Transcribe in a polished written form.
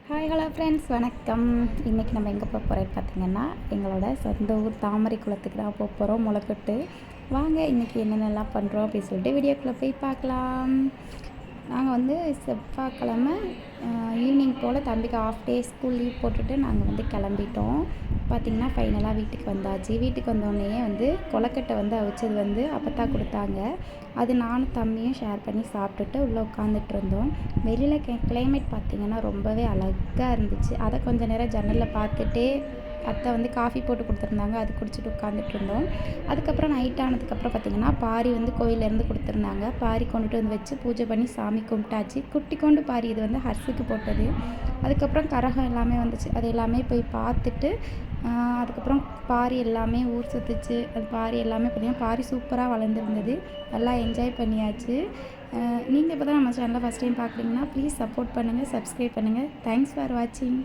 Hi hello friends வணக்கம். இன்றைக்கி நம்ம எங்கே போகிறோம் பார்த்திங்கன்னா, எங்களோட சொந்த ஊர் தாமரை குளத்துக்கு தான் போகிறோம். முளைக்கட்டு வாங்க இன்றைக்கி என்னென்னலாம் பண்ணுறோம் அப்படின்னு சொல்லிட்டு வீடியோக்குள்ளே போய் பார்க்கலாம். நாங்கள் செவ்வாய்க்கிழமை ஈவினிங் போல் தம்பிக்கு ஆஃப் டே ஸ்கூல் லீவ் போட்டுட்டு நாங்கள் கிளம்பிட்டோம். பார்த்திங்கன்னா ஃபைனலாக வீட்டுக்கு வந்தாச்சு. வீட்டுக்கு வந்தோடனே கொலக்கட்டை அவிச்சது அப்பத்தா கொடுத்தாங்க. அது நானும் தம்பியும் ஷேர் பண்ணி சாப்பிட்டுட்டு உள்ளே உட்காந்துட்டு இருந்தோம். வெளியில் கிளைமேட் பார்த்திங்கன்னா ரொம்பவே அழகாக இருந்துச்சு. அதை கொஞ்சம் நேரம் ஜன்னலில் பார்த்துட்டே அத்தை காஃபி போட்டு கொடுத்துருந்தாங்க. அது குடிச்சிட்டு உட்காந்துட்டு இருந்தோம். அதுக்கப்புறம் நைட் ஆனதுக்கப்புறம் பார்த்திங்கன்னா பாரி கோயிலேருந்து கொடுத்துருந்தாங்க. பாரி கொண்டுட்டு வச்சு பூஜை பண்ணி சாமி கும்பிட்டாச்சு. குட்டிக்கொண்டு பாரி இது ஹர்ஸுக்கு போட்டது. அதுக்கப்புறம் கரகம் எல்லாமே வந்துச்சு. அது எல்லாமே போய் பார்த்துட்டு அதுக்கப்புறம் பாரி எல்லாமே ஊர் சுற்றுச்சு. அது பாரி எல்லாமே பார்த்திங்கன்னா பாரி சூப்பராக வளர்ந்துருந்தது. நல்லா என்ஜாய் பண்ணியாச்சு. நீங்கள் இப்போ தான் நம்ம சேனலை ஃபஸ்ட் டைம் பார்க்குறீங்கன்னா ப்ளீஸ் சப்போர்ட் பண்ணுங்கள், சப்ஸ்கிரைப் பண்ணுங்கள். தேங்க்ஸ் ஃபார் வாட்சிங்.